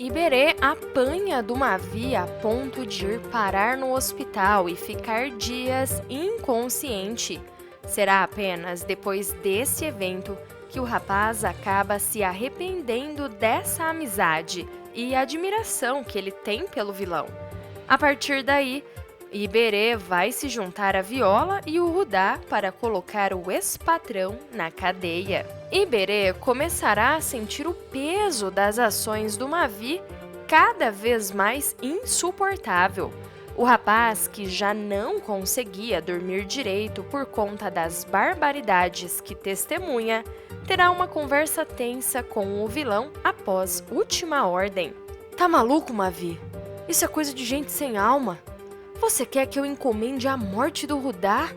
Iberê apanha do Mavi a ponto de ir parar no hospital e ficar dias inconsciente. Será apenas depois desse evento que o rapaz acaba se arrependendo dessa amizade e admiração que ele tem pelo vilão. A partir daí, Iberê vai se juntar a Viola e o Rudá para colocar o ex-patrão na cadeia. Iberê começará a sentir o peso das ações do Mavi cada vez mais insuportável. O rapaz, que já não conseguia dormir direito por conta das barbaridades que testemunha, terá uma conversa tensa com o vilão após última ordem. Tá maluco, Mavi? Isso é coisa de gente sem alma. Você quer que eu encomende a morte do Rudá?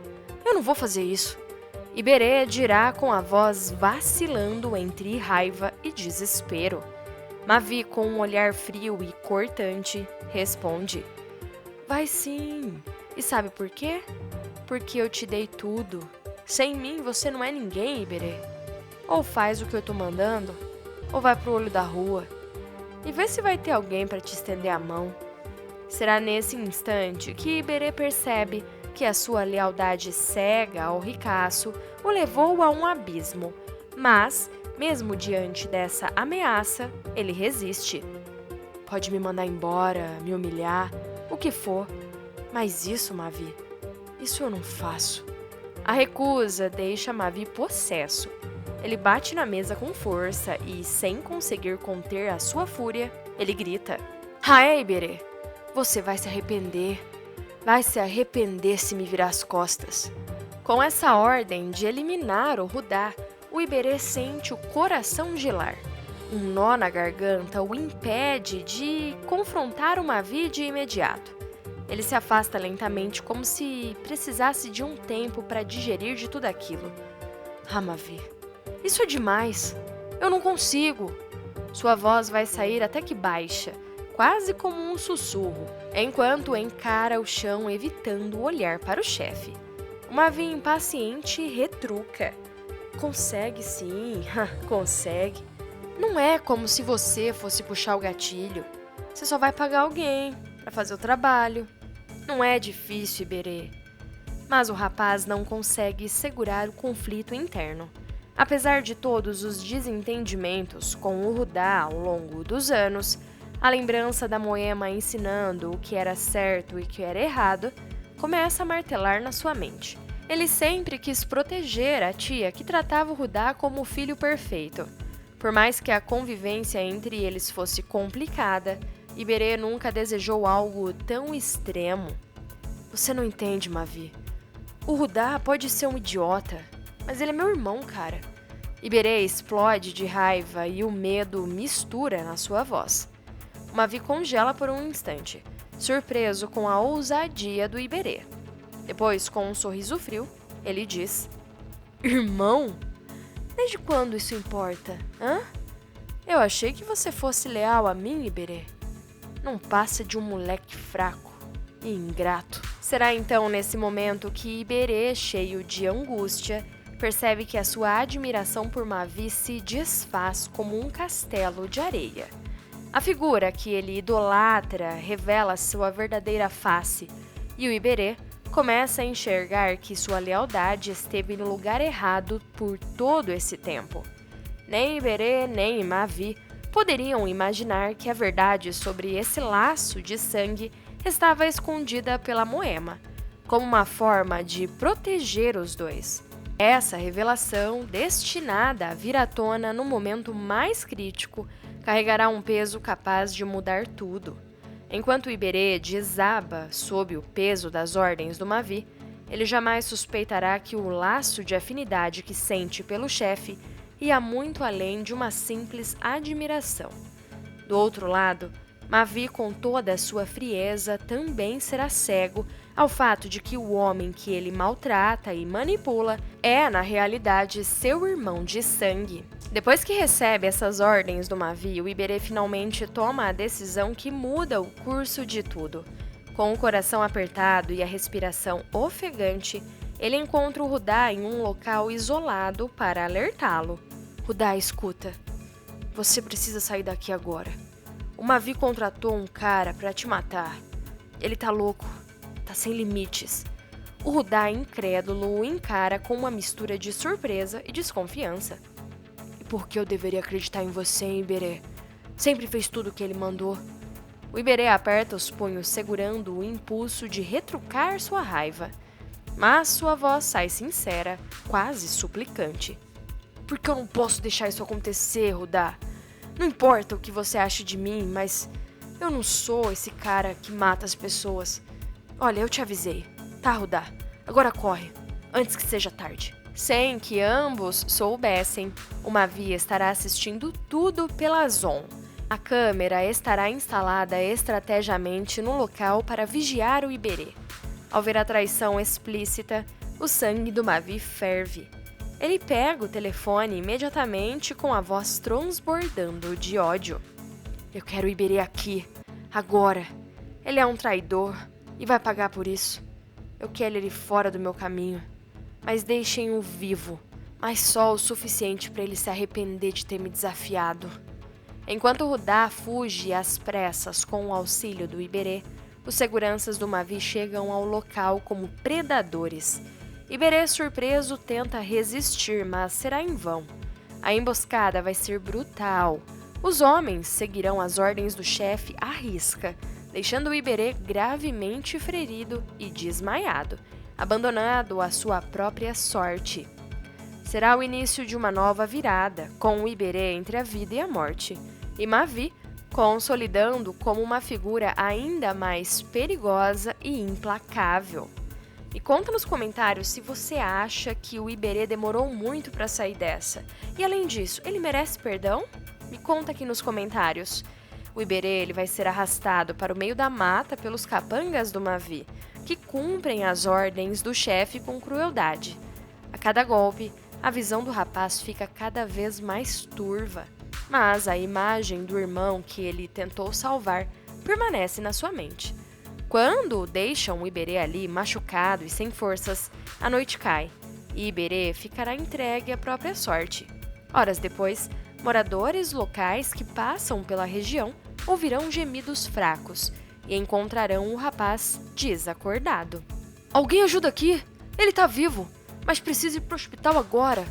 Eu não vou fazer isso. Iberê dirá com a voz vacilando entre raiva e desespero. Mavi, com um olhar frio e cortante, responde: Vai sim. E sabe por quê? Porque eu te dei tudo. Sem mim você não é ninguém, Iberê. Ou faz o que eu tô mandando, ou vai pro olho da rua. E vê se vai ter alguém para te estender a mão. Será nesse instante que Iberê percebe que a sua lealdade cega ao ricaço o levou a um abismo. Mas, mesmo diante dessa ameaça, ele resiste. Pode me mandar embora, me humilhar, o que for. Mas isso, Mavi, isso eu não faço. A recusa deixa Mavi possesso. Ele bate na mesa com força e, sem conseguir conter a sua fúria, ele grita: Aê, Iberê! Você vai se arrepender. Vai se arrepender se me virar as costas. Com essa ordem de eliminar o Rudá, o Iberê sente o coração gelar. Um nó na garganta o impede de confrontar o Mavi de imediato. Ele se afasta lentamente, como se precisasse de um tempo para digerir de tudo aquilo. Ah, Mavi, isso é demais. Eu não consigo. Sua voz vai sair até que baixa, quase como um sussurro, enquanto encara o chão evitando olhar para o chefe. O Mavi impaciente retruca: Consegue sim, consegue. Não é como se você fosse puxar o gatilho. Você só vai pagar alguém para fazer o trabalho. Não é difícil, Iberê. Mas o rapaz não consegue segurar o conflito interno. Apesar de todos os desentendimentos com o Rudá ao longo dos anos, a lembrança da Moema ensinando o que era certo e o que era errado começa a martelar na sua mente. Ele sempre quis proteger a tia que tratava o Rudá como o filho perfeito. Por mais que a convivência entre eles fosse complicada, Iberê nunca desejou algo tão extremo. Você não entende, Mavi. O Rudá pode ser um idiota, mas ele é meu irmão, cara. Iberê explode de raiva e o medo mistura na sua voz. Mavi congela por um instante, surpreso com a ousadia do Iberê. Depois, com um sorriso frio, ele diz: Irmão? Desde quando isso importa, hã? Eu achei que você fosse leal a mim, Iberê. Não passa de um moleque fraco e ingrato. Será então nesse momento que Iberê, cheio de angústia, percebe que a sua admiração por Mavi se desfaz como um castelo de areia. A figura que ele idolatra revela sua verdadeira face, e o Iberê começa a enxergar que sua lealdade esteve no lugar errado por todo esse tempo. Nem Iberê nem Mavi poderiam imaginar que a verdade sobre esse laço de sangue estava escondida pela Moema, como uma forma de proteger os dois. Essa revelação, destinada a vir à tona no momento mais crítico, carregará um peso capaz de mudar tudo. Enquanto Iberê desaba sob o peso das ordens do Mavi, ele jamais suspeitará que o laço de afinidade que sente pelo chefe ia muito além de uma simples admiração. Do outro lado, Mavi, com toda a sua frieza, também será cego ao fato de que o homem que ele maltrata e manipula é, na realidade, seu irmão de sangue. Depois que recebe essas ordens do Mavi, o Iberê finalmente toma a decisão que muda o curso de tudo. Com o coração apertado e a respiração ofegante, ele encontra o Rudá em um local isolado para alertá-lo. Rudá, escuta. Você precisa sair daqui agora. O Mavi contratou um cara pra te matar. Ele tá louco, tá sem limites. O Rudá, incrédulo, o encara com uma mistura de surpresa e desconfiança. E por que eu deveria acreditar em você, hein, Iberê? Sempre fez tudo o que ele mandou. O Iberê aperta os punhos, segurando o impulso de retrucar sua raiva. Mas sua voz sai sincera, quase suplicante. Por que eu não posso deixar isso acontecer, Rudá? Não importa o que você ache de mim, mas eu não sou esse cara que mata as pessoas. Olha, eu te avisei. Tá, Rudá? Agora corre, antes que seja tarde. Sem que ambos soubessem, o Mavi estará assistindo tudo pela Zon. A câmera estará instalada estrategicamente no local para vigiar o Iberê. Ao ver a traição explícita, o sangue do Mavi ferve. Ele pega o telefone imediatamente com a voz transbordando de ódio. Eu quero o Iberê aqui, agora. Ele é um traidor e vai pagar por isso. Eu quero ele fora do meu caminho, mas deixem-o vivo, mas só o suficiente para ele se arrepender de ter me desafiado. Enquanto Rudá fuge às pressas com o auxílio do Iberê, os seguranças do Mavi chegam ao local como predadores. Iberê, surpreso, tenta resistir, mas será em vão. A emboscada vai ser brutal. Os homens seguirão as ordens do chefe à risca, deixando o Iberê gravemente ferido e desmaiado, abandonado à sua própria sorte. Será o início de uma nova virada, com o Iberê entre a vida e a morte, e Mavi consolidando como uma figura ainda mais perigosa e implacável. E conta nos comentários se você acha que o Iberê demorou muito para sair dessa. E além disso, ele merece perdão? Me conta aqui nos comentários. O Iberê vai ser arrastado para o meio da mata pelos capangas do Mavi, que cumprem as ordens do chefe com crueldade. A cada golpe, a visão do rapaz fica cada vez mais turva, mas a imagem do irmão que ele tentou salvar permanece na sua mente. Quando deixam o Iberê ali, machucado e sem forças, a noite cai, e Iberê ficará entregue à própria sorte. Horas depois, moradores locais que passam pela região ouvirão gemidos fracos e encontrarão o rapaz desacordado. Alguém ajuda aqui! Ele tá vivo, mas precisa ir pro hospital agora!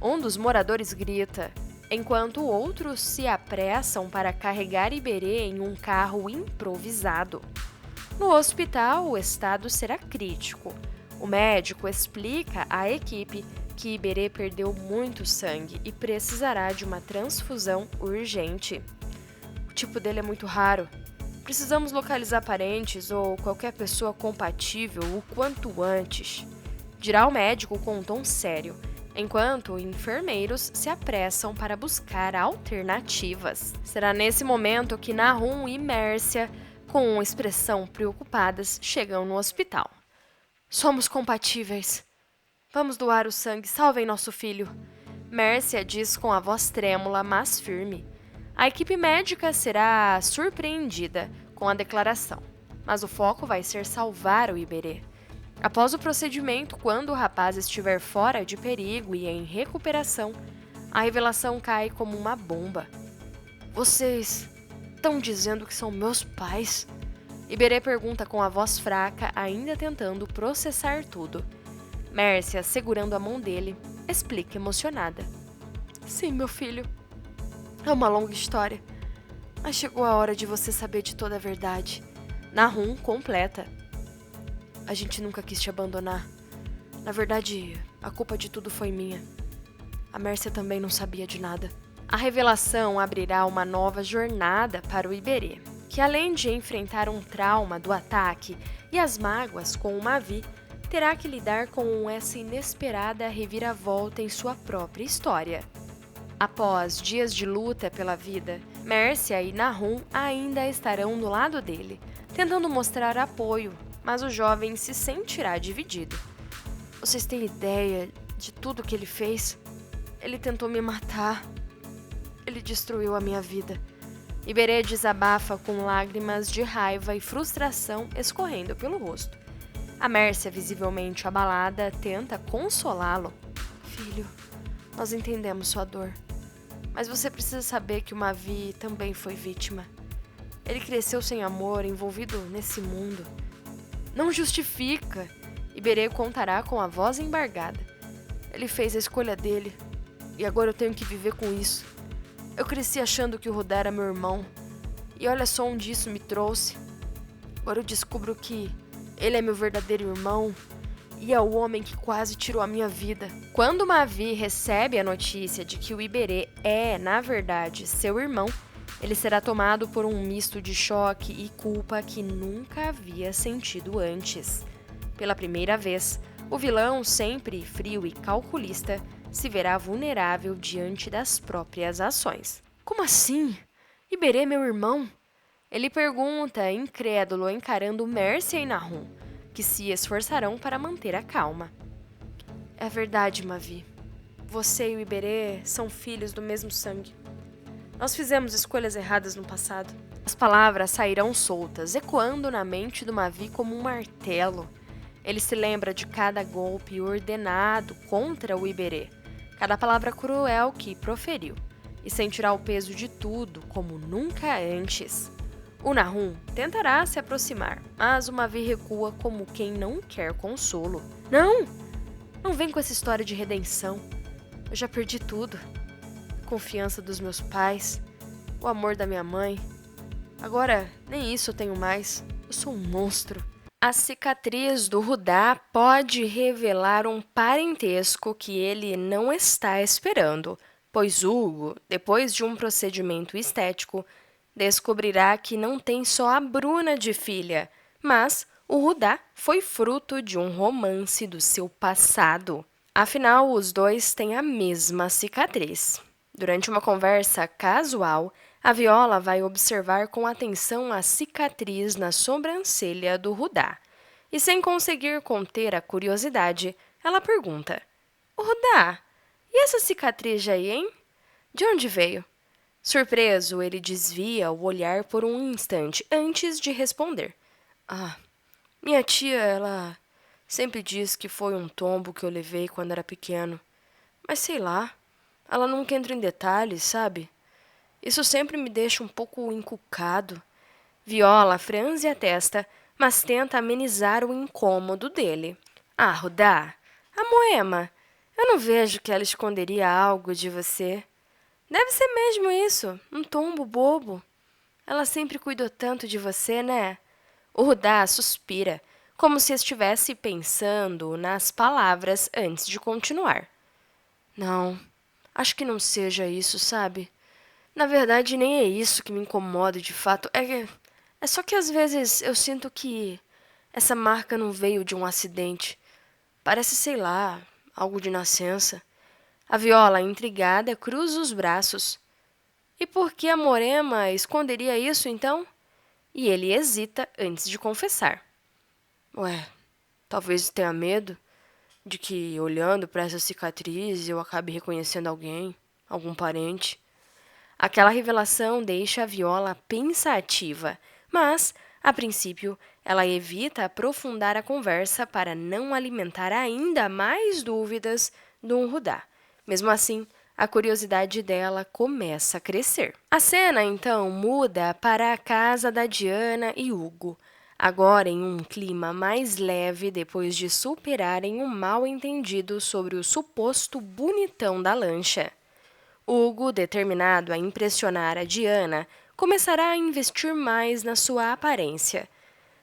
Um dos moradores grita, enquanto outros se apressam para carregar Iberê em um carro improvisado. No hospital, o estado será crítico. O médico explica à equipe que Iberê perdeu muito sangue e precisará de uma transfusão urgente. O tipo dele é muito raro. Precisamos localizar parentes ou qualquer pessoa compatível o quanto antes, dirá o médico com um tom sério, enquanto enfermeiros se apressam para buscar alternativas. Será nesse momento que Nahum e Mércia, com expressão preocupadas, chegam no hospital. Somos compatíveis. Vamos doar o sangue, salvem nosso filho. Mércia diz com a voz trêmula, mas firme. A equipe médica será surpreendida com a declaração, mas o foco vai ser salvar o Iberê. Após o procedimento, quando o rapaz estiver fora de perigo e em recuperação, a revelação cai como uma bomba. Vocês estão dizendo que são meus pais? Iberê pergunta com a voz fraca, ainda tentando processar tudo. Mércia, segurando a mão dele, explica emocionada. Sim, meu filho. É uma longa história, mas chegou a hora de você saber de toda a verdade. Nahum completa. A gente nunca quis te abandonar. Na verdade, a culpa de tudo foi minha. A Mércia também não sabia de nada. A revelação abrirá uma nova jornada para o Iberê, que além de enfrentar um trauma do ataque e as mágoas com o Mavi, terá que lidar com essa inesperada reviravolta em sua própria história. Após dias de luta pela vida, Mércia e Nahum ainda estarão do lado dele, tentando mostrar apoio, mas o jovem se sentirá dividido. Vocês têm ideia de tudo que ele fez? Ele tentou me matar. Ele destruiu a minha vida. Iberê desabafa com lágrimas de raiva e frustração escorrendo pelo rosto. A Mércia, visivelmente abalada, tenta consolá-lo. Filho, nós entendemos sua dor, mas você precisa saber que o Mavi também foi vítima. Ele cresceu sem amor, envolvido nesse mundo. Não justifica. Iberê contará com a voz embargada. Ele fez a escolha dele. E agora eu tenho que viver com isso. Eu cresci achando que o Rudá era meu irmão. E olha só onde isso me trouxe. Agora eu descubro que ele é meu verdadeiro irmão. E é o homem que quase tirou a minha vida. Quando Mavi recebe a notícia de que o Iberê é, na verdade, seu irmão, ele será tomado por um misto de choque e culpa que nunca havia sentido antes. Pela primeira vez, o vilão, sempre frio e calculista, se verá vulnerável diante das próprias ações. Como assim? Iberê é meu irmão? Ele pergunta, incrédulo, encarando Mércia e Nahum, que se esforçarão para manter a calma. É verdade, Mavi. Você e o Iberê são filhos do mesmo sangue. Nós fizemos escolhas erradas no passado. As palavras sairão soltas, ecoando na mente do Mavi como um martelo. Ele se lembra de cada golpe ordenado contra o Iberê, cada palavra cruel que proferiu, e sentirá o peso de tudo como nunca antes. O Nahum tentará se aproximar, mas o Mavi recua como quem não quer consolo. Não! Não vem com essa história de redenção. Eu já perdi tudo. A confiança dos meus pais, o amor da minha mãe. Agora, nem isso eu tenho mais. Eu sou um monstro. A cicatriz do Rudá pode revelar um parentesco que ele não está esperando, pois Hugo, depois de um procedimento estético, descobrirá que não tem só a Bruna de filha, mas o Rudá foi fruto de um romance do seu passado. Afinal, os dois têm a mesma cicatriz. Durante uma conversa casual, a Viola vai observar com atenção a cicatriz na sobrancelha do Rudá. E sem conseguir conter a curiosidade, ela pergunta: Rudá, e essa cicatriz aí, hein? De onde veio? Surpreso, ele desvia o olhar por um instante antes de responder. Ah, minha tia, ela sempre diz que foi um tombo que eu levei quando era pequeno. Mas sei lá, ela nunca entra em detalhes, sabe? Isso sempre me deixa um pouco encucado. Viola franze a testa, mas tenta amenizar o incômodo dele. Ah, Rudá, a Moema, eu não vejo que ela esconderia algo de você. Deve ser mesmo isso, um tombo bobo. Ela sempre cuidou tanto de você, né? O Rudá suspira, como se estivesse pensando nas palavras antes de continuar. Não, acho que não seja isso, sabe? Na verdade, nem é isso que me incomoda de fato. É só que às vezes eu sinto que essa marca não veio de um acidente. Parece, sei lá, algo de nascença. A Viola, intrigada, cruza os braços. E por que a Moema esconderia isso, então? E ele hesita antes de confessar. Ué, talvez tenha medo de que, olhando para essa cicatriz, eu acabe reconhecendo alguém, algum parente. Aquela revelação deixa a Viola pensativa, mas, a princípio, ela evita aprofundar a conversa para não alimentar ainda mais dúvidas do Rudá. Mesmo assim, a curiosidade dela começa a crescer. A cena, então, muda para a casa da Diana e Hugo, agora em um clima mais leve depois de superarem um mal-entendido sobre o suposto bonitão da lancha. Hugo, determinado a impressionar a Diana, começará a investir mais na sua aparência.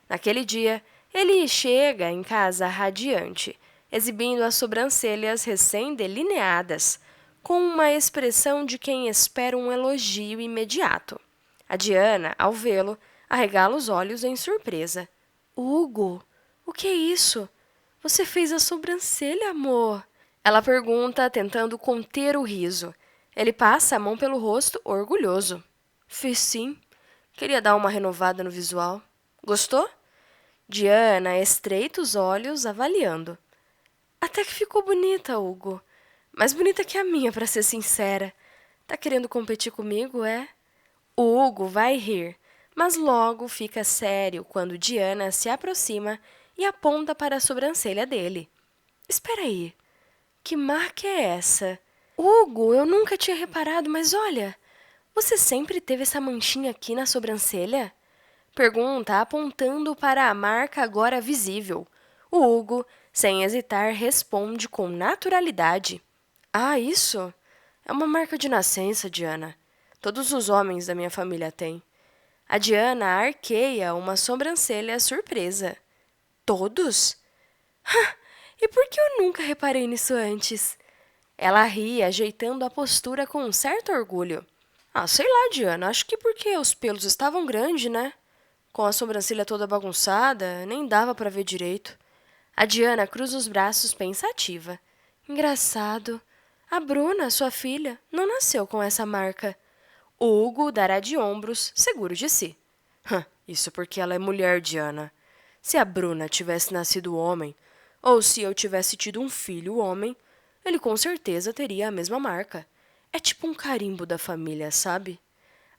Naquele dia, ele chega em casa radiante, exibindo as sobrancelhas recém-delineadas, com uma expressão de quem espera um elogio imediato. A Diana, ao vê-lo, arregala os olhos em surpresa. Hugo, o que é isso? Você fez a sobrancelha, amor? Ela pergunta, tentando conter o riso. Ele passa a mão pelo rosto, orgulhoso. Fiz sim. Queria dar uma renovada no visual. Gostou? Diana estreita os olhos, avaliando. Até que ficou bonita, Hugo. Mais bonita que a minha, para ser sincera. Tá querendo competir comigo, é? O Hugo vai rir, mas logo fica sério quando Diana se aproxima e aponta para a sobrancelha dele. Espera aí. Que marca é essa? Hugo, eu nunca tinha reparado, mas olha, Você sempre teve essa manchinha aqui na sobrancelha? Pergunta, apontando para a marca agora visível. O Hugo, sem hesitar, responde com naturalidade. Ah, isso? É uma marca de nascença, Diana. Todos os homens da minha família têm. A Diana arqueia uma sobrancelha surpresa. Todos? E por que eu nunca reparei nisso antes? Ela ri, ajeitando a postura com um certo orgulho. Ah, sei lá, Diana, acho que porque os pelos estavam grandes, né? Com a sobrancelha toda bagunçada, nem dava para ver direito. A Diana cruza os braços pensativa. Engraçado. A Bruna, sua filha, não nasceu com essa marca. O Hugo dará de ombros, seguro de si. Isso porque ela é mulher, Diana. Se a Bruna tivesse nascido homem, ou se eu tivesse tido um filho homem, ele com certeza teria a mesma marca. É tipo um carimbo da família, sabe?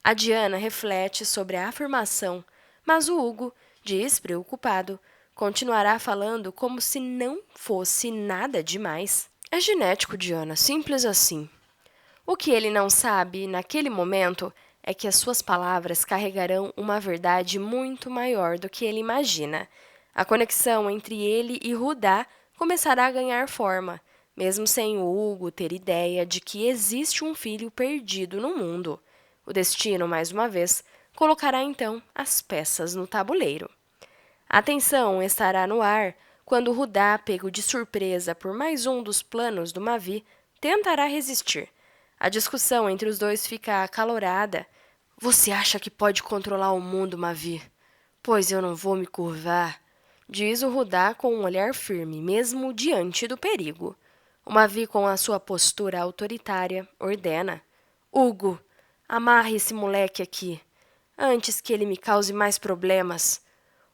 A Diana reflete sobre a afirmação, mas o Hugo, despreocupado, continuará falando como se não fosse nada demais. É genético, Diana, simples assim. O que ele não sabe, naquele momento, é que as suas palavras carregarão uma verdade muito maior do que ele imagina. A conexão entre ele e Rudá começará a ganhar forma, mesmo sem o Hugo ter ideia de que existe um filho perdido no mundo. O destino, mais uma vez, colocará então as peças no tabuleiro. A tensão estará no ar quando Rudá, pego de surpresa por mais um dos planos do Mavi, tentará resistir. A discussão entre os dois fica acalorada. Você acha que pode controlar o mundo, Mavi? Pois eu não vou me curvar, diz o Rudá com um olhar firme, mesmo diante do perigo. O Mavi, com a sua postura autoritária, ordena: Hugo, amarre esse moleque aqui, antes que ele me cause mais problemas.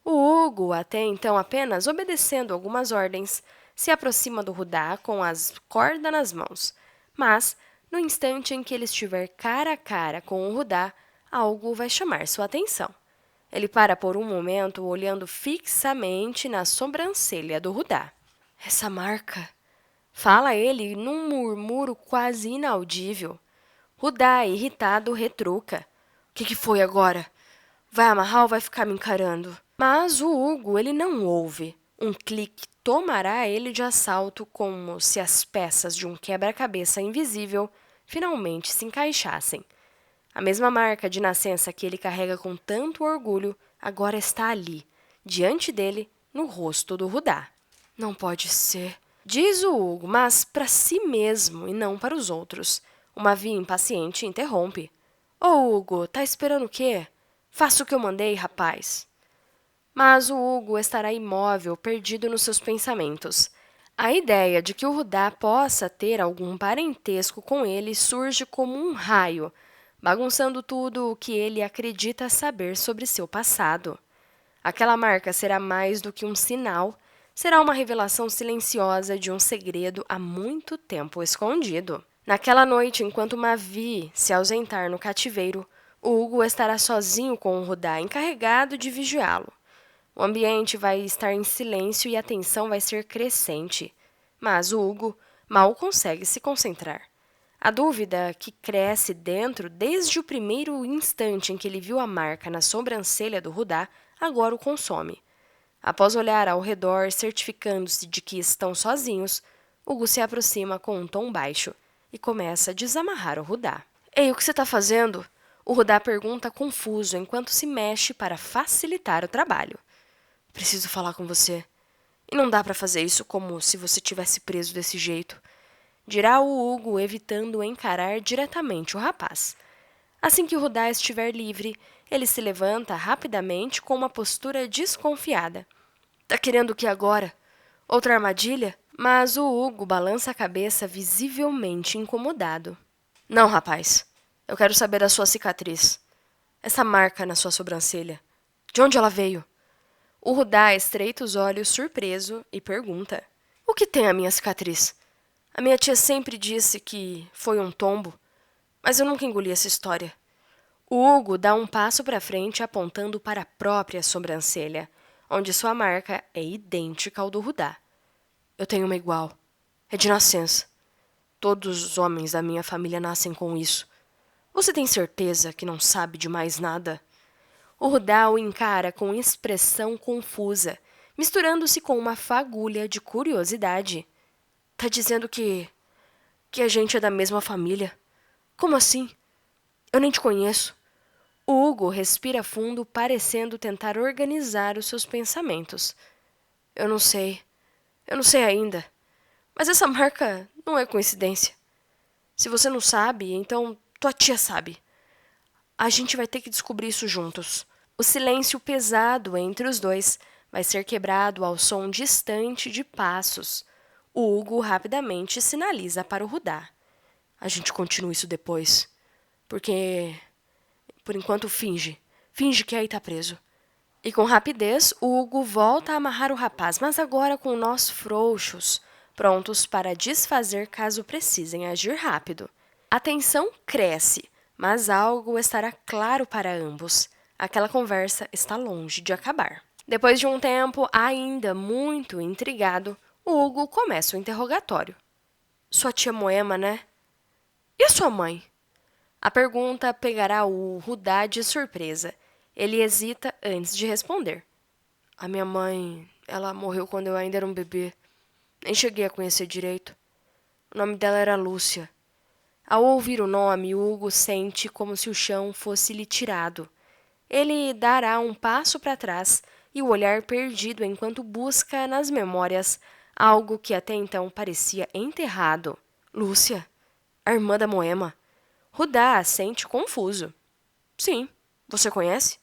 O Hugo, até então apenas obedecendo algumas ordens, se aproxima do Rudá com as cordas nas mãos. Mas, no instante em que ele estiver cara a cara com o Rudá, algo vai chamar sua atenção. Ele para por um momento, olhando fixamente na sobrancelha do Rudá. Essa marca, fala ele num murmúrio quase inaudível. Rudá, irritado, retruca. O que foi agora? Vai amarrar ou vai ficar me encarando? Mas o Hugo, ele não ouve. Um clique tomará ele de assalto, como se as peças de um quebra-cabeça invisível finalmente se encaixassem. A mesma marca de nascença que ele carrega com tanto orgulho agora está ali, diante dele, no rosto do Rudá. Não pode ser, diz o Hugo, mas para si mesmo e não para os outros. Uma via impaciente interrompe. Ô Hugo, tá esperando o quê? Faça o que eu mandei, rapaz. Mas o Hugo estará imóvel, perdido nos seus pensamentos. A ideia de que o Rudá possa ter algum parentesco com ele surge como um raio, bagunçando tudo o que ele acredita saber sobre seu passado. Aquela marca será mais do que um sinal, será uma revelação silenciosa de um segredo há muito tempo escondido. Naquela noite, enquanto Mavi se ausentar no cativeiro, o Hugo estará sozinho com o Rudá, encarregado de vigiá-lo. O ambiente vai estar em silêncio e a tensão vai ser crescente. Mas o Hugo mal consegue se concentrar. A dúvida que cresce dentro desde o primeiro instante em que ele viu a marca na sobrancelha do Rudá agora o consome. Após olhar ao redor, certificando-se de que estão sozinhos, Hugo se aproxima com um tom baixo e começa a desamarrar o Rudá. Ei, o que você está fazendo? O Rudá pergunta confuso enquanto se mexe para facilitar o trabalho. Preciso falar com você. E não dá para fazer isso como se você tivesse preso desse jeito, dirá o Hugo, evitando encarar diretamente o rapaz. Assim que o Rudá estiver livre, ele se levanta rapidamente com uma postura desconfiada. Tá querendo o que agora? Outra armadilha? Mas o Hugo balança a cabeça visivelmente incomodado. Não, rapaz. Eu quero saber da sua cicatriz. Essa marca na sua sobrancelha. De onde ela veio? O Rudá estreita os olhos surpreso e pergunta. O que tem a minha cicatriz? A minha tia sempre disse que foi um tombo, mas eu nunca engoli essa história. O Hugo dá um passo para frente apontando para a própria sobrancelha, onde sua marca é idêntica ao do Rudá. Eu tenho uma igual. É de nascença. Todos os homens da minha família nascem com isso. Você tem certeza que não sabe de mais nada? O Rudá o encara com expressão confusa, misturando-se com uma fagulha de curiosidade. Tá dizendo que a gente é da mesma família? Como assim? Eu nem te conheço. O Hugo respira fundo, parecendo tentar organizar os seus pensamentos. Eu não sei ainda. Mas essa marca não é coincidência. Se você não sabe, então tua tia sabe. A gente vai ter que descobrir isso juntos. O silêncio pesado entre os dois vai ser quebrado ao som distante de passos. O Hugo rapidamente sinaliza para o Rudá. A gente continua isso depois. Porque, por enquanto, finge. Finge que aí tá preso. E com rapidez, o Hugo volta a amarrar o rapaz, mas agora com nós frouxos, prontos para desfazer caso precisem agir rápido. A tensão cresce, mas algo estará claro para ambos. Aquela conversa está longe de acabar. Depois de um tempo, ainda muito intrigado, o Hugo começa o interrogatório. Sua tia Moema, né? E a sua mãe? A pergunta pegará o Rudá de surpresa. Ele hesita antes de responder. A minha mãe, ela morreu quando eu ainda era um bebê. Nem cheguei a conhecer direito. O nome dela era Lúcia. Ao ouvir o nome, Hugo sente como se o chão fosse lhe tirado. Ele dará um passo para trás e o olhar perdido enquanto busca nas memórias algo que até então parecia enterrado. Lúcia, a irmã da Moema. Rudá sente confuso. Sim, você conhece?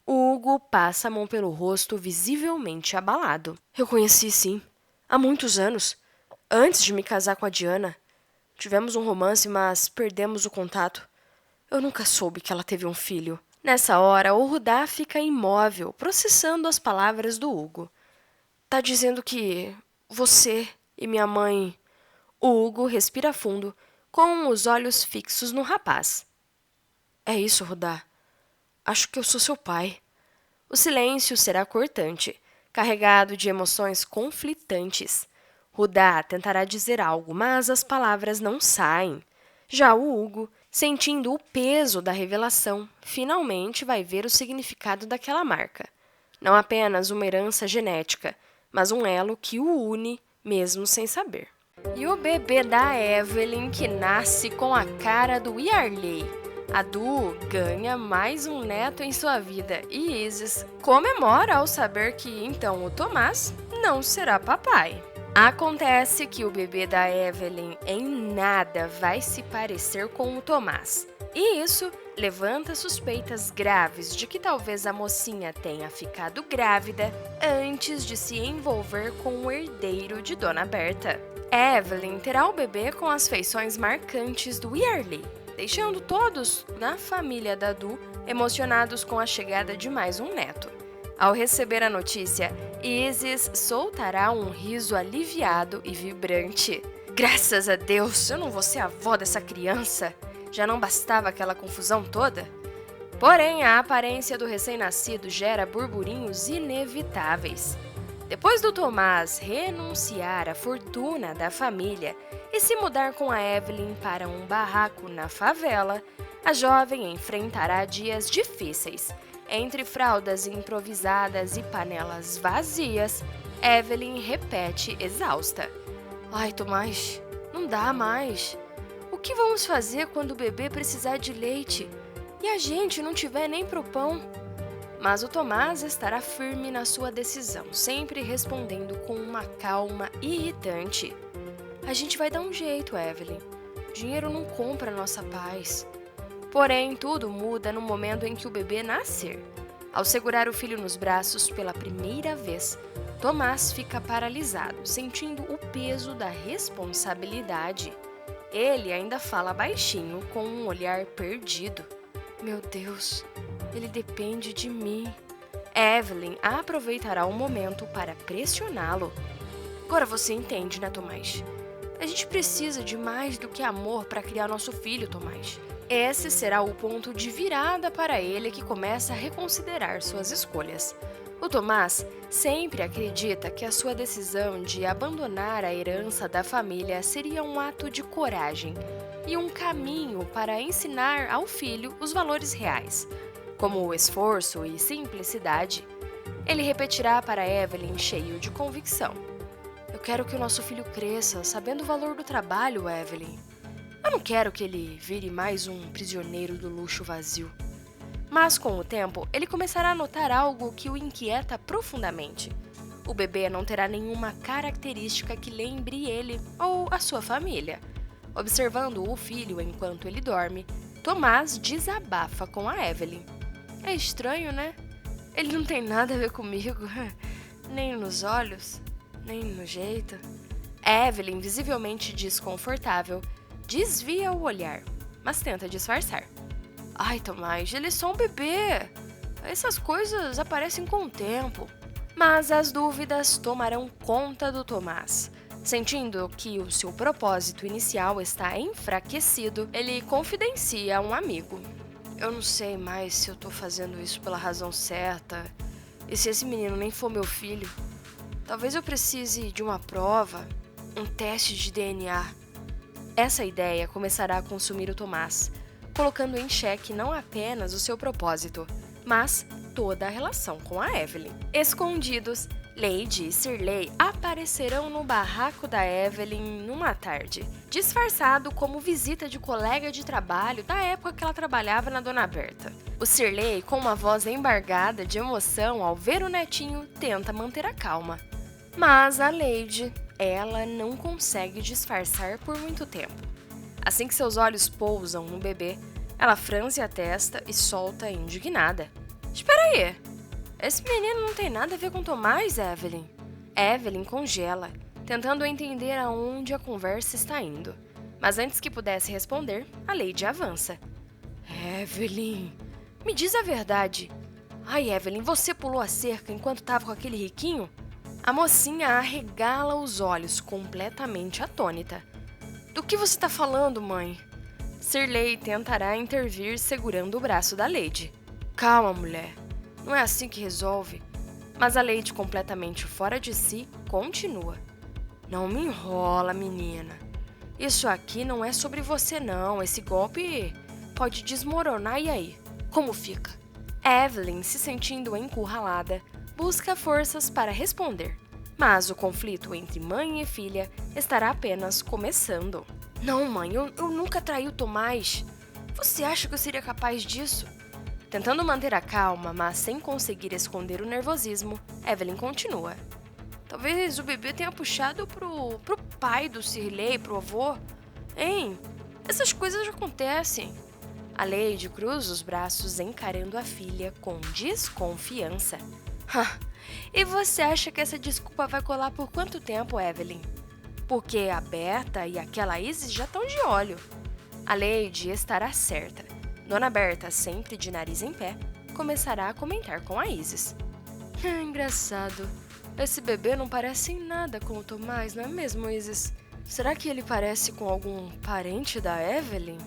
O Hugo passa a mão pelo rosto, visivelmente abalado. Eu conheci, sim. Há muitos anos. Antes de me casar com a Diana. Tivemos um romance, mas perdemos o contato. Eu nunca soube que ela teve um filho. Nessa hora, o Rudá fica imóvel, processando as palavras do Hugo. Tá dizendo que você e minha mãe... O Hugo respira fundo, com os olhos fixos no rapaz. É isso, Rudá. Acho que eu sou seu pai. O silêncio será cortante, carregado de emoções conflitantes. Rudá tentará dizer algo, mas as palavras não saem. Já o Hugo, sentindo o peso da revelação, finalmente vai ver o significado daquela marca. Não apenas uma herança genética, mas um elo que o une, mesmo sem saber. E o bebê da Evelyn, que nasce com a cara do Yarley. A Du ganha mais um neto em sua vida e Isis comemora ao saber que então o Tomás não será papai. Acontece que o bebê da Evelyn em nada vai se parecer com o Tomás. E isso levanta suspeitas graves de que talvez a mocinha tenha ficado grávida antes de se envolver com o herdeiro de Dona Berta. Evelyn terá o bebê com as feições marcantes do Yarley, deixando todos na família da Du emocionados com a chegada de mais um neto. Ao receber a notícia, Isis soltará um riso aliviado e vibrante. Graças a Deus, eu não vou ser a avó dessa criança. Já não bastava aquela confusão toda? Porém, a aparência do recém-nascido gera burburinhos inevitáveis. Depois do Tomás renunciar à fortuna da família e se mudar com a Evelyn para um barraco na favela, a jovem enfrentará dias difíceis. Entre fraldas improvisadas e panelas vazias, Evelyn repete exausta. Ai, Tomás, não dá mais. O que vamos fazer quando o bebê precisar de leite e a gente não tiver nem pro pão? Mas o Tomás estará firme na sua decisão, sempre respondendo com uma calma irritante. A gente vai dar um jeito, Evelyn. Dinheiro não compra nossa paz. Porém, tudo muda no momento em que o bebê nascer. Ao segurar o filho nos braços pela primeira vez, Tomás fica paralisado, sentindo o peso da responsabilidade. Ele ainda fala baixinho, com um olhar perdido. Meu Deus, ele depende de mim. Evelyn aproveitará o momento para pressioná-lo. Agora você entende, né, Tomás? A gente precisa de mais do que amor para criar nosso filho, Tomás. Esse será o ponto de virada para ele, que começa a reconsiderar suas escolhas. O Tomás sempre acredita que a sua decisão de abandonar a herança da família seria um ato de coragem, e um caminho para ensinar ao filho os valores reais, como o esforço e simplicidade. Ele repetirá para Evelyn cheio de convicção: Eu quero que o nosso filho cresça sabendo o valor do trabalho, Evelyn. Eu não quero que ele vire mais um prisioneiro do luxo vazio. Mas com o tempo, ele começará a notar algo que o inquieta profundamente. O bebê não terá nenhuma característica que lembre ele ou a sua família. Observando o filho enquanto ele dorme, Tomás desabafa com a Evelyn. É estranho, né? Ele não tem nada a ver comigo, nem nos olhos, nem no jeito. Evelyn, visivelmente desconfortável, desvia o olhar, mas tenta disfarçar. Ai, Tomás, ele é só um bebê. Essas coisas aparecem com o tempo. Mas as dúvidas tomarão conta do Tomás. Sentindo que o seu propósito inicial está enfraquecido, ele confidencia a um amigo. Eu não sei mais se eu tô fazendo isso pela razão certa. E se esse menino nem for meu filho? Talvez eu precise de uma prova, um teste de DNA. Essa ideia começará a consumir o Tomás, colocando em xeque não apenas o seu propósito, mas toda a relação com a Evelyn. Escondidos, Lady e Shirley aparecerão no barraco da Evelyn numa tarde, disfarçado como visita de colega de trabalho da época que ela trabalhava na Dona Berta. O Shirley, com uma voz embargada de emoção ao ver o netinho, tenta manter a calma. Mas a Lady, ela não consegue disfarçar por muito tempo. Assim que seus olhos pousam no bebê, ela franze a testa e solta indignada. Espera aí! Esse menino não tem nada a ver com Tomás, Evelyn. Evelyn congela, tentando entender aonde a conversa está indo. Mas antes que pudesse responder, a Lady avança. Evelyn, me diz a verdade. Ai, Evelyn, você pulou a cerca enquanto estava com aquele riquinho? A mocinha arregala os olhos, completamente atônita. Do que você está falando, mãe? Shirley tentará intervir segurando o braço da Lady. Calma, mulher. Não é assim que resolve. Mas a Lady, completamente fora de si, continua. Não me enrola, menina. Isso aqui não é sobre você, não. Esse golpe pode desmoronar, e aí? Como fica? Evelyn, se sentindo encurralada, busca forças para responder. Mas o conflito entre mãe e filha estará apenas começando. Não, mãe, eu nunca traí o Tomás. Você acha que eu seria capaz disso? Tentando manter a calma, mas sem conseguir esconder o nervosismo, Evelyn continua. Talvez o bebê tenha puxado pro pai do Shirley, pro avô. Hein? Essas coisas acontecem. A Lady cruza os braços encarando a filha com desconfiança. E você acha que essa desculpa vai colar por quanto tempo, Evelyn? Porque a Berta e aquela Isis já estão de olho. A Lady estará certa. Dona Berta, sempre de nariz em pé, começará a comentar com a Isis. Engraçado. Esse bebê não parece em nada com o Tomás, não é mesmo, Isis? Será que ele parece com algum parente da Evelyn?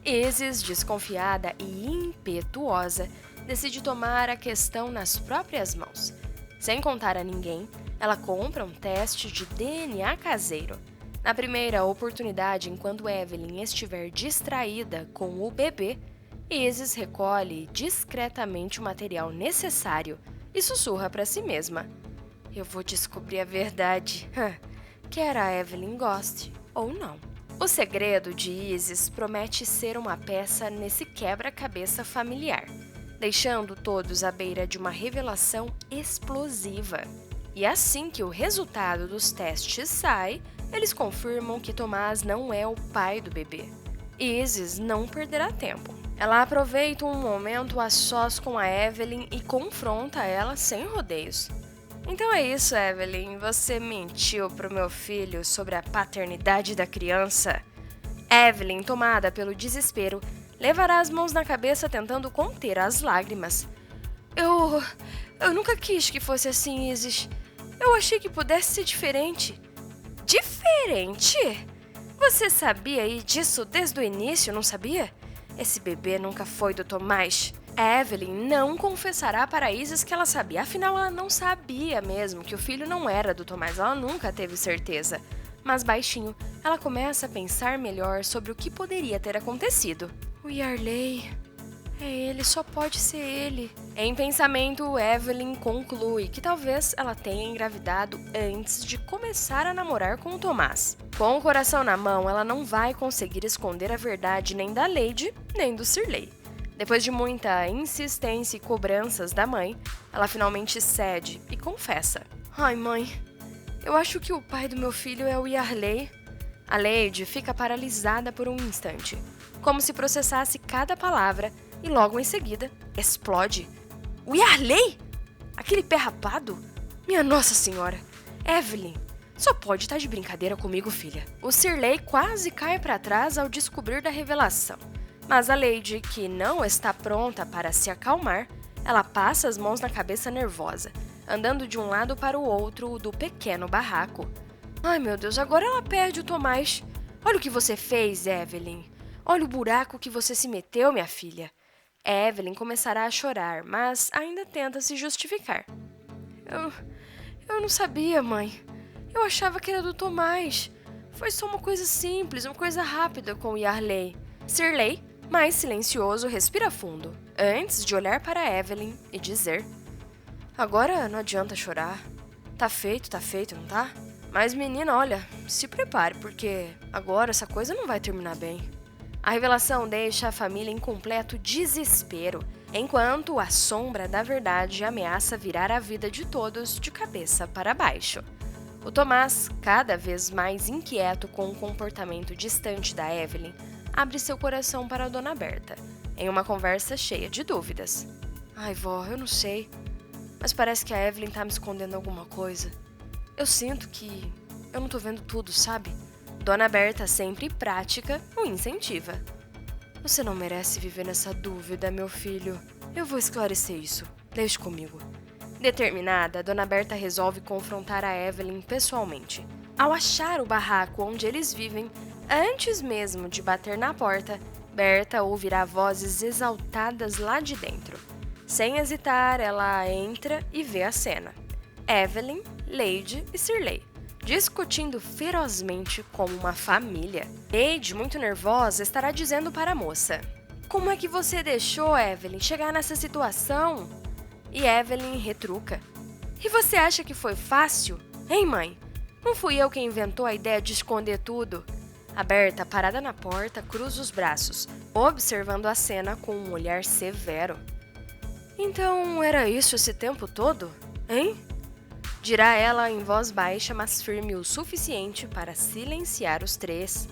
Isis, desconfiada e impetuosa, decide tomar a questão nas próprias mãos. Sem contar a ninguém, ela compra um teste de DNA caseiro. Na primeira oportunidade, enquanto Evelyn estiver distraída com o bebê, Isis recolhe discretamente o material necessário e sussurra para si mesma. Eu vou descobrir a verdade, quer a Evelyn goste ou não. O segredo de Isis promete ser uma peça nesse quebra-cabeça familiar, deixando todos à beira de uma revelação explosiva. E assim que o resultado dos testes sai, eles confirmam que Tomás não é o pai do bebê. Isis não perderá tempo. Ela aproveita um momento a sós com a Evelyn e confronta ela sem rodeios. Então é isso, Evelyn. Você mentiu pro meu filho sobre a paternidade da criança? Evelyn, tomada pelo desespero, levará as mãos na cabeça tentando conter as lágrimas. Eu nunca quis que fosse assim, Isis. Eu achei que pudesse ser diferente. Diferente? Você sabia disso desde o início, não sabia? Esse bebê nunca foi do Tomás. Evelyn não confessará para Isis que ela sabia, afinal ela não sabia mesmo que o filho não era do Tomás, ela nunca teve certeza. Mas baixinho, ela começa a pensar melhor sobre o que poderia ter acontecido. O Yarley... É ele, só pode ser ele. Em pensamento, Evelyn conclui que talvez ela tenha engravidado antes de começar a namorar com o Tomás. Com o coração na mão, ela não vai conseguir esconder a verdade nem da Lady, nem do Shirley. Depois de muita insistência e cobranças da mãe, ela finalmente cede e confessa. Ai, mãe, eu acho que o pai do meu filho é o Yarley. A Lady fica paralisada por um instante, como se processasse cada palavra, e logo em seguida, explode. O Yarley? Aquele pé rapado? Minha Nossa Senhora! Evelyn, só pode estar de brincadeira comigo, filha. O Shirley quase cai para trás ao descobrir da revelação. Mas a Lady, que não está pronta para se acalmar, ela passa as mãos na cabeça nervosa, andando de um lado para o outro do pequeno barraco. Ai, meu Deus, agora ela perde o Tomás. Olha o que você fez, Evelyn. Olha o buraco que você se meteu, minha filha. Evelyn começará a chorar, mas ainda tenta se justificar. Eu não sabia, mãe. Eu achava que era do Tomás. Foi só uma coisa simples, uma coisa rápida com o Yarley. Shirley, mais silencioso, respira fundo, antes de olhar para Evelyn e dizer: Agora não adianta chorar. Tá feito, não tá? Mas menina, olha, se prepare, porque agora essa coisa não vai terminar bem. A revelação deixa a família em completo desespero, enquanto a sombra da verdade ameaça virar a vida de todos de cabeça para baixo. O Tomás, cada vez mais inquieto com o comportamento distante da Evelyn, abre seu coração para a Dona Berta, em uma conversa cheia de dúvidas. Ai, vó, eu não sei, mas parece que a Evelyn tá me escondendo alguma coisa. Eu sinto que eu não tô vendo tudo, sabe? Dona Berta, sempre prática, o incentiva. Você não merece viver nessa dúvida, meu filho. Eu vou esclarecer isso. Deixe comigo. Determinada, Dona Berta resolve confrontar a Evelyn pessoalmente. Ao achar o barraco onde eles vivem, antes mesmo de bater na porta, Berta ouvirá vozes exaltadas lá de dentro. Sem hesitar, ela entra e vê a cena. Evelyn, Lady e Shirley discutindo ferozmente como uma família. Lady, muito nervosa, estará dizendo para a moça: Como é que você deixou, Evelyn, chegar nessa situação? E Evelyn retruca: E você acha que foi fácil? Hein, mãe? Não fui eu quem inventou a ideia de esconder tudo. A Berta, parada na porta, cruza os braços, observando a cena com um olhar severo. Então, era isso esse tempo todo? Hein? Dirá ela em voz baixa, mas firme o suficiente para silenciar os três.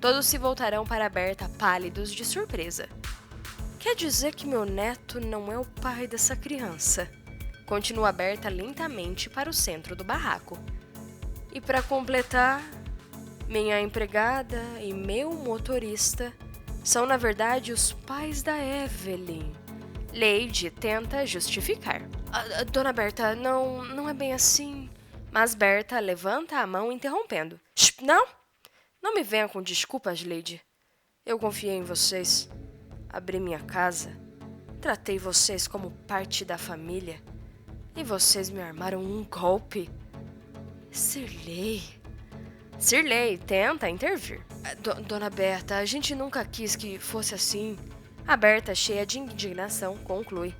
Todos se voltarão para Berta, pálidos de surpresa. Quer dizer que meu neto não é o pai dessa criança? Continua Berta lentamente para o centro do barraco. E para completar, minha empregada e meu motorista são, na verdade, os pais da Evelyn. Lady tenta justificar. Dona Berta, não é bem assim. Mas Berta levanta a mão interrompendo. Não! Não me venha com desculpas, Lady. Eu confiei em vocês. Abri minha casa. Tratei vocês como parte da família. E vocês me armaram um golpe. Shirley, tenta intervir. Dona Berta, a gente nunca quis que fosse assim. A Berta, cheia de indignação, conclui.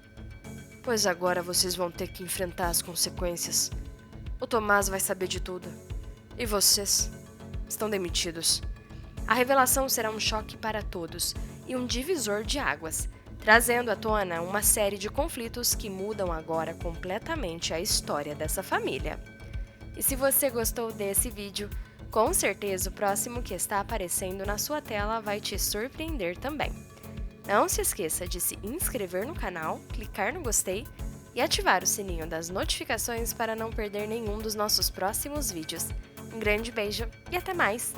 Pois agora vocês vão ter que enfrentar as consequências. O Tomás vai saber de tudo. E vocês estão demitidos. A revelação será um choque para todos e um divisor de águas, trazendo à tona uma série de conflitos que mudam agora completamente a história dessa família. E se você gostou desse vídeo, com certeza o próximo que está aparecendo na sua tela vai te surpreender também. Não se esqueça de se inscrever no canal, clicar no gostei e ativar o sininho das notificações para não perder nenhum dos nossos próximos vídeos. Um grande beijo e até mais!